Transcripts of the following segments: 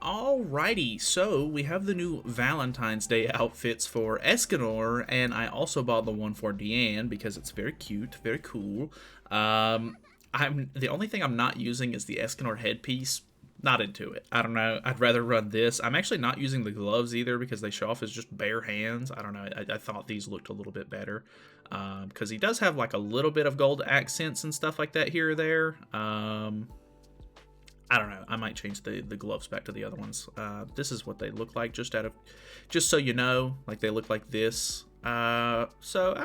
Alrighty, so we have the new Valentine's Day outfits for Escanor, and I also bought the one for Diane because it's very cute, very cool. I'm the only thing I'm not using is the Escanor headpiece. Not into it. I don't know. I'd rather run this. I'm actually not using the gloves either because they show off as just bare hands. I don't know. I thought these looked a little bit better because he does have like a little bit of gold accents and stuff like that here or there. I don't know. I might change the gloves back to the other ones. This is what they look like, just so you know, like they look like this. So I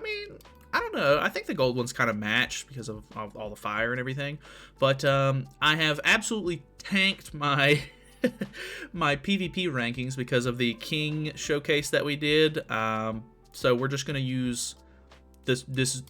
mean, I don't know. I think the gold ones kind of match because of all the fire and everything. But I have absolutely tanked my my PvP rankings because of the King showcase that we did. So we're just gonna use this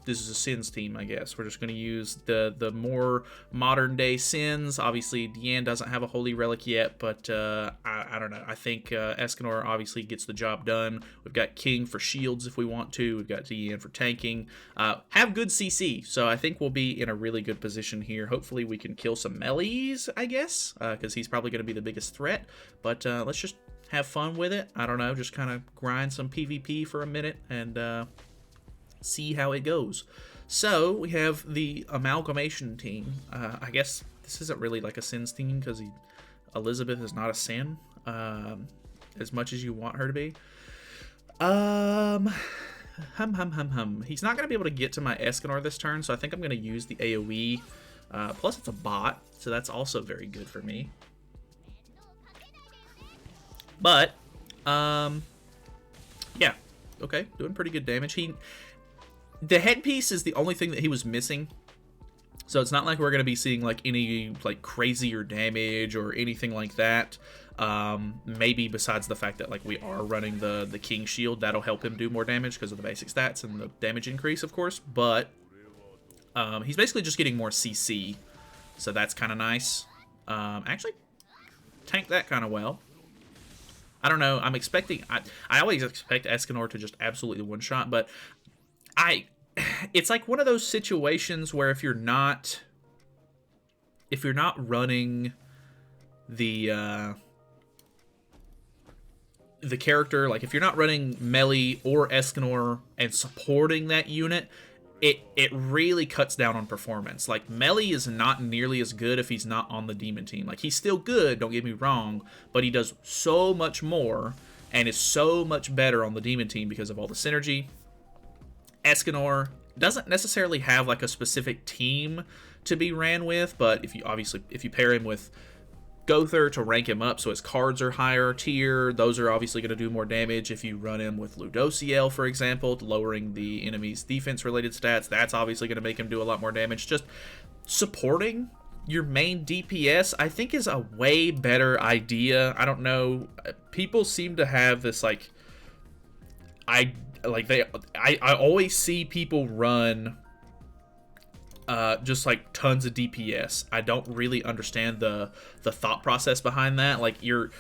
is a Sins team, I guess. We're just going to use the more modern day Sins. Obviously, Diane doesn't have a Holy Relic yet, but I don't know. I think Escanor obviously gets the job done. We've got King for shields if we want to. We've got Diane for tanking. Have good CC, so I think we'll be in a really good position here. Hopefully, we can kill some Melis, I guess, because he's probably going to be the biggest threat. But let's just have fun with it. I don't know, just kind of grind some PvP for a minute and see how it goes. So we have the amalgamation team. I guess this isn't really like a Sins team because Elizabeth is not a Sin as much as you want her to be. He's not going to be able to get to my Escanor this turn, so I think I'm going to use the AoE. Plus it's a bot, so that's also very good for me. But yeah, okay, doing pretty good damage. The headpiece is the only thing that he was missing, so it's not like we're going to be seeing like any like crazier damage or anything like that. Maybe besides the fact that like we are running the King shield, that'll help him do more damage because of the basic stats and the damage increase, of course. But he's basically just getting more CC, so that's kind of nice. Actually, tanked that kind of well. I don't know. I'm expecting. I always expect Escanor to just absolutely one shot, but it's like one of those situations where if you're not running the character, like if you're not running Meli or Escanor and supporting that unit, it really cuts down on performance. Like Meli is not nearly as good if he's not on the demon team. Like he's still good, don't get me wrong, but he does so much more and is so much better on the demon team because of all the synergy. Escanor doesn't necessarily have like a specific team to be ran with, but if you pair him with Gowther to rank him up so his cards are higher tier, those are obviously going to do more damage. If you run him with Ludociel, for example, lowering the enemy's defense related stats, that's obviously going to make him do a lot more damage. Just supporting your main DPS, I think, is a way better idea. I don't know, people seem to have this like I always see people run just like tons of DPS. I don't really understand the thought process behind that. Like in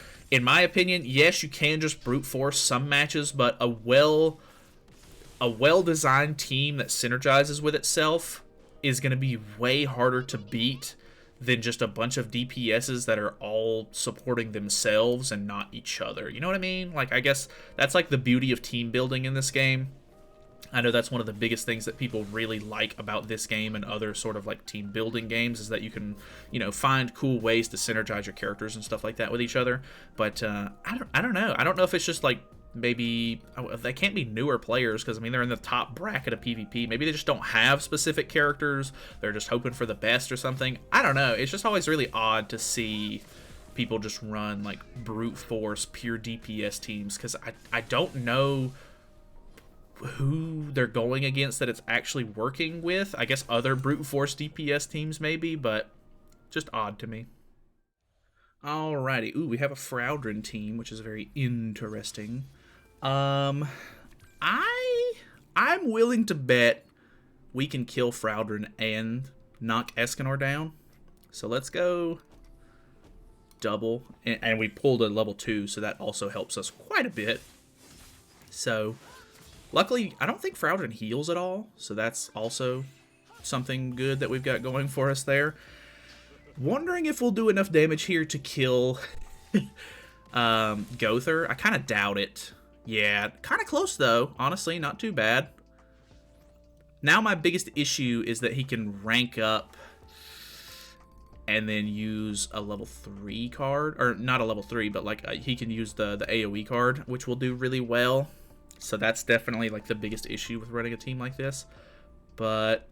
my opinion, yes, you can just brute force some matches, but a well designed team that synergizes with itself is going to be way harder to beat than just a bunch of DPSs that are all supporting themselves and not each other. You know what I mean? Like, I guess that's like the beauty of team building in this game. I know that's one of the biggest things that people really like about this game and other sort of like team building games is that you can, find cool ways to synergize your characters and stuff like that with each other. But I don't know. I don't know if it's just like maybe they can't be newer players because I mean they're in the top bracket of PvP. Maybe they just don't have specific characters. They're just hoping for the best or something. I don't know. It's just always really odd to see people just run like brute force pure DPS teams because I don't know who they're going against that it's actually working with. I guess other brute force DPS teams maybe, but just odd to me. Alrighty. Ooh, we have a Fraudrin team, which is very interesting. I'm willing to bet we can kill Fraudrin and knock Escanor down. So let's go double. And we pulled a level 2, so that also helps us quite a bit. So luckily, I don't think Fraudrin heals at all, so that's also something good that we've got going for us there. Wondering if we'll do enough damage here to kill Gowther, I kind of doubt it. Yeah, kind of close though. Honestly, not too bad. Now my biggest issue is that he can rank up and then use a level 3 card. Or not a level 3, but like he can use the AoE card, which will do really well. So that's definitely like the biggest issue with running a team like this. But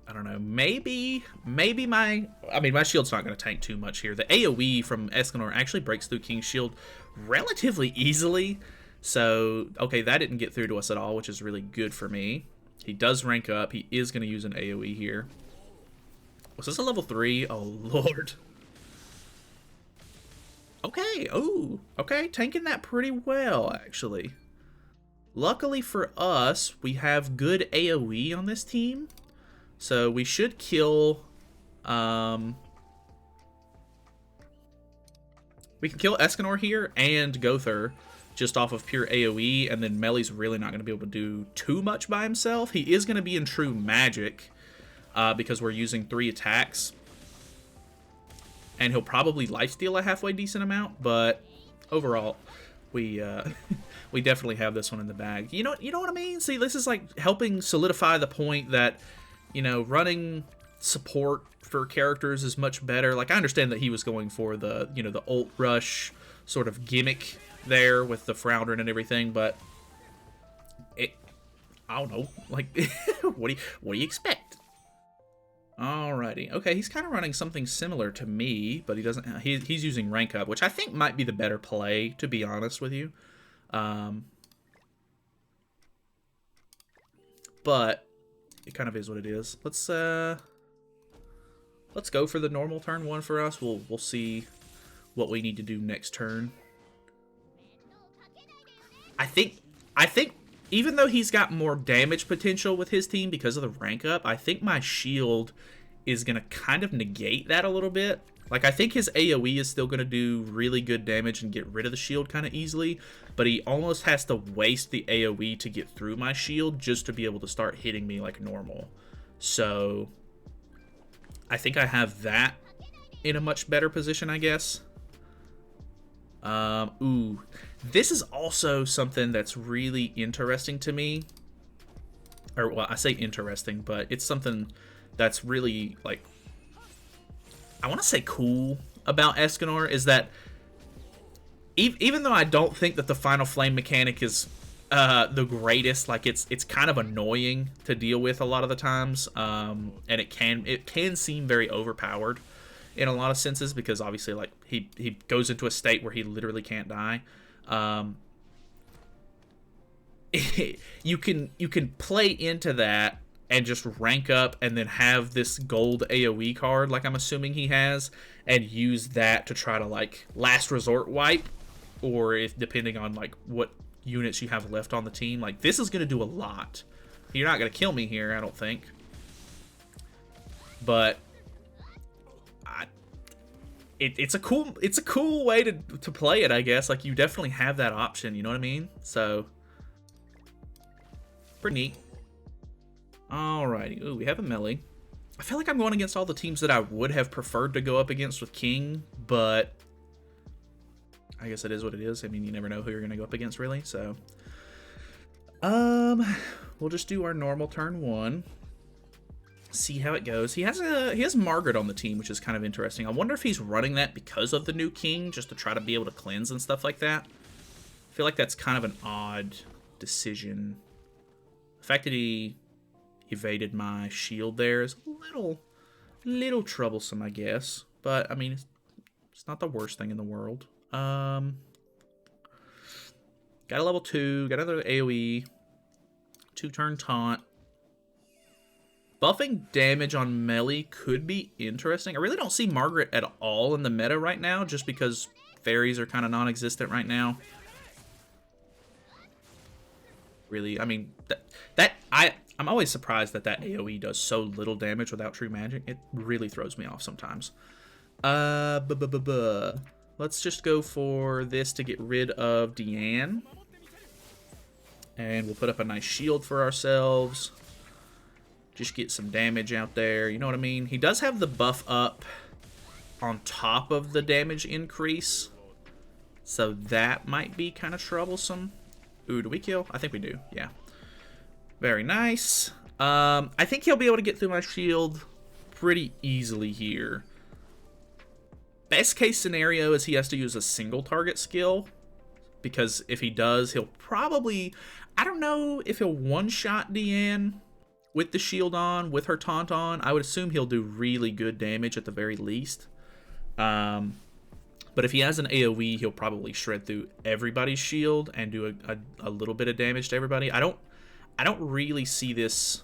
I don't know, maybe my shield's not going to tank too much here. The AoE from Escanor actually breaks through King's shield relatively easily. So, okay, that didn't get through to us at all, which is really good for me. He does rank up. He is going to use an AoE here. Was this a level 3? Oh, Lord. Okay, oh, okay, tanking that pretty well, actually. Luckily for us, we have good AoE on this team. So we should kill, we can kill Escanor here and Gowther just off of pure AoE, and then Meli's really not going to be able to do too much by himself. He is going to be in true magic because we're using 3 attacks. And he'll probably lifesteal a halfway decent amount, but overall, we we definitely have this one in the bag. You know what I mean? See, this is like helping solidify the point that, you know, running support for characters is much better. Like, I understand that he was going for the, you know, the ult rush sort of gimmick there with the Froudern and everything, but I don't know. Like, what do you expect? Alrighty. Okay, he's kind of running something similar to me, but he doesn't. He's using rank up, which I think might be the better play, to be honest with you. But it kind of is what it is. Let's go for the normal turn 1 for us. We'll see what we need to do next turn. I think even though he's got more damage potential with his team because of the rank up, I think my shield is going to kind of negate that a little bit. Like, I think his AoE is still going to do really good damage and get rid of the shield kind of easily, but he almost has to waste the AoE to get through my shield just to be able to start hitting me like normal. So I think I have that in a much better position, I guess. Ooh, this is also something that's really interesting to me. Or, well, I say interesting, but it's something that's really, like, I want to say cool about Escanor, is that even though I don't think that the Final Flame mechanic is the greatest, like, it's kind of annoying to deal with a lot of the times, and it can seem very overpowered in a lot of senses, because obviously, like, he goes into a state where he literally can't die. You can play into that and just rank up and then have this gold AoE card, like I'm assuming he has, and use that to try to, like, last resort wipe, or if depending on, like, what units you have left on the team. Like, this is going to do a lot. You're not going to kill me here, I don't think. But it's a cool way to play it, I guess. Like, you definitely have that option, you know what I mean? So pretty neat. Alrighty. Ooh, we have a Meli. I feel like I'm going against all the teams that I would have preferred to go up against with King, but I guess it is what it is. I mean, you never know who you're going to go up against, really. So we'll just do our normal turn 1. See how it goes. He has Margaret on the team, which is kind of interesting. I wonder if he's running that because of the new King, just to try to be able to cleanse and stuff like that. I feel like that's kind of an odd decision. The fact that he evaded my shield there is a little troublesome, I guess. But I mean, it's not the worst thing in the world. Got a level 2, got another AoE, 2-turn taunt. Buffing damage on Meli could be interesting. I really don't see Margaret at all in the meta right now, just because fairies are kind of non-existent right now. Really, I mean, I'm always surprised that AoE does so little damage without true magic. It really throws me off sometimes. Let's just go for this to get rid of Diane. And we'll put up a nice shield for ourselves. Just get some damage out there, you know what I mean? He does have the buff up on top of the damage increase, So that might be kind of troublesome. Ooh, do we kill? I think we do, yeah. Very nice. I think he'll be able to get through my shield pretty easily here. Best case scenario is he has to use a single target skill, because if he does, he'll probably... I don't know if he'll one-shot Diane with the shield on, with her taunt on. I would assume he'll do really good damage at the very least. But if he has an AoE, he'll probably shred through everybody's shield and do a little bit of damage to everybody. I don't really see this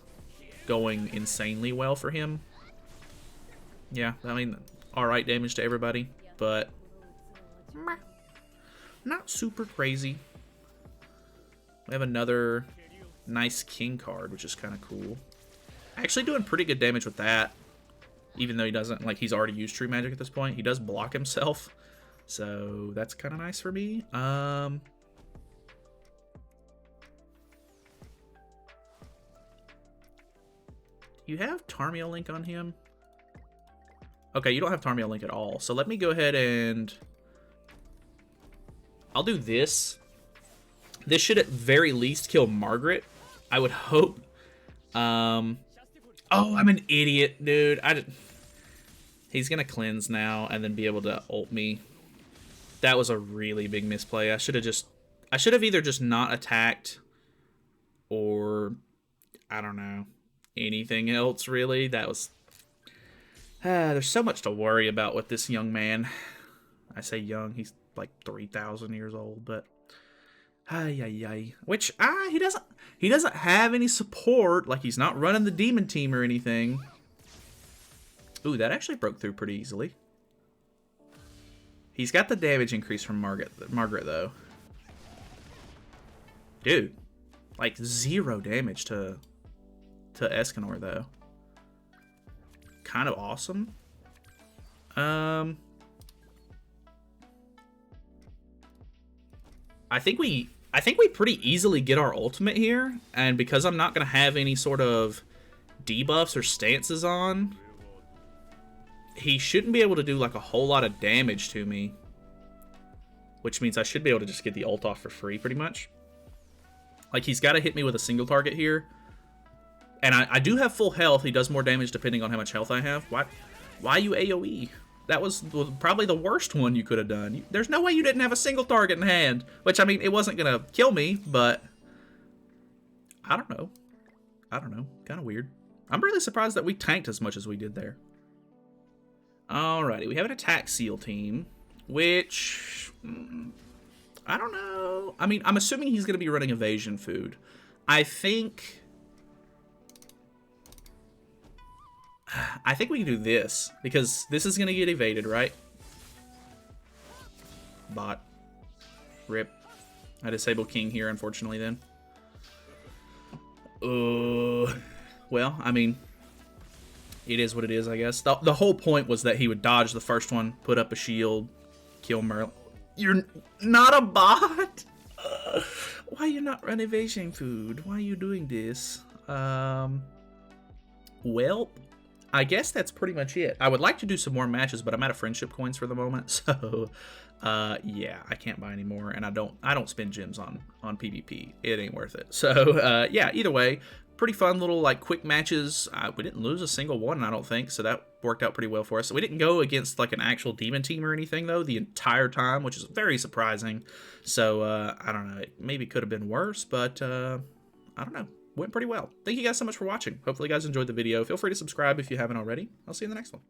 going insanely well for him. Yeah, I mean, alright damage to everybody, but not super crazy. We have another nice king card, which is kind of cool. Actually doing pretty good damage with that, even though he doesn't, like, he's already used true magic at this point. He does block himself, so that's kind of nice for me. You have Tarmio Link on him? Okay, you don't have Tarmio Link at all. So let me go ahead and... I'll do this. This should at very least kill Margaret, I would hope. Oh, I'm an idiot, dude. He's going to cleanse now and then be able to ult me. That was a really big misplay. I should have either just not attacked or, I don't know, anything else, really. That was... there's so much to worry about with this young man. I say young, he's like 3,000 years old, but... Which, he doesn't have any support. Like, he's not running the demon team or anything. Ooh, that actually broke through pretty easily. He's got the damage increase from Margaret, though. Dude, like 0 damage to Escanor, though. Kind of awesome. I think we pretty easily get our ultimate here, and because I'm not gonna have any sort of debuffs or stances on, he shouldn't be able to do like a whole lot of damage to me, which means I should be able to just get the ult off for free, pretty much. Like, he's got to hit me with a single target here, and I do have full health. He does more damage depending on how much health I have. Why you AoE? That was probably the worst one you could have done. There's no way you didn't have a single target in hand. Which, I mean, it wasn't going to kill me, but... I don't know. Kind of weird. I'm really surprised that we tanked as much as we did there. Alrighty, we have an attack seal team, which... I don't know. I mean, I'm assuming he's going to be running evasion food. I think we can do this, because this is going to get evaded, right? Bot. Rip. I disable King here, unfortunately, then. Well, I mean, it is what it is, I guess. The whole point was that he would dodge the first one, put up a shield, kill Merlin. You're not a bot? Why you not run evasion food? Why are you doing this? Well... I guess that's pretty much it. I would like to do some more matches, but I'm out of friendship coins for the moment, so yeah, I can't buy any more, and I don't spend gems on PvP. It ain't worth it. So yeah, either way, pretty fun little like quick matches. We didn't lose a single one, I don't think, so that worked out pretty well for us. So we didn't go against like an actual demon team or anything though the entire time, which is very surprising. So I don't know, it maybe could have been worse, but I don't know. Went pretty well. Thank you guys so much for watching. Hopefully you guys enjoyed the video. Feel free to subscribe if you haven't already. I'll see you in the next one.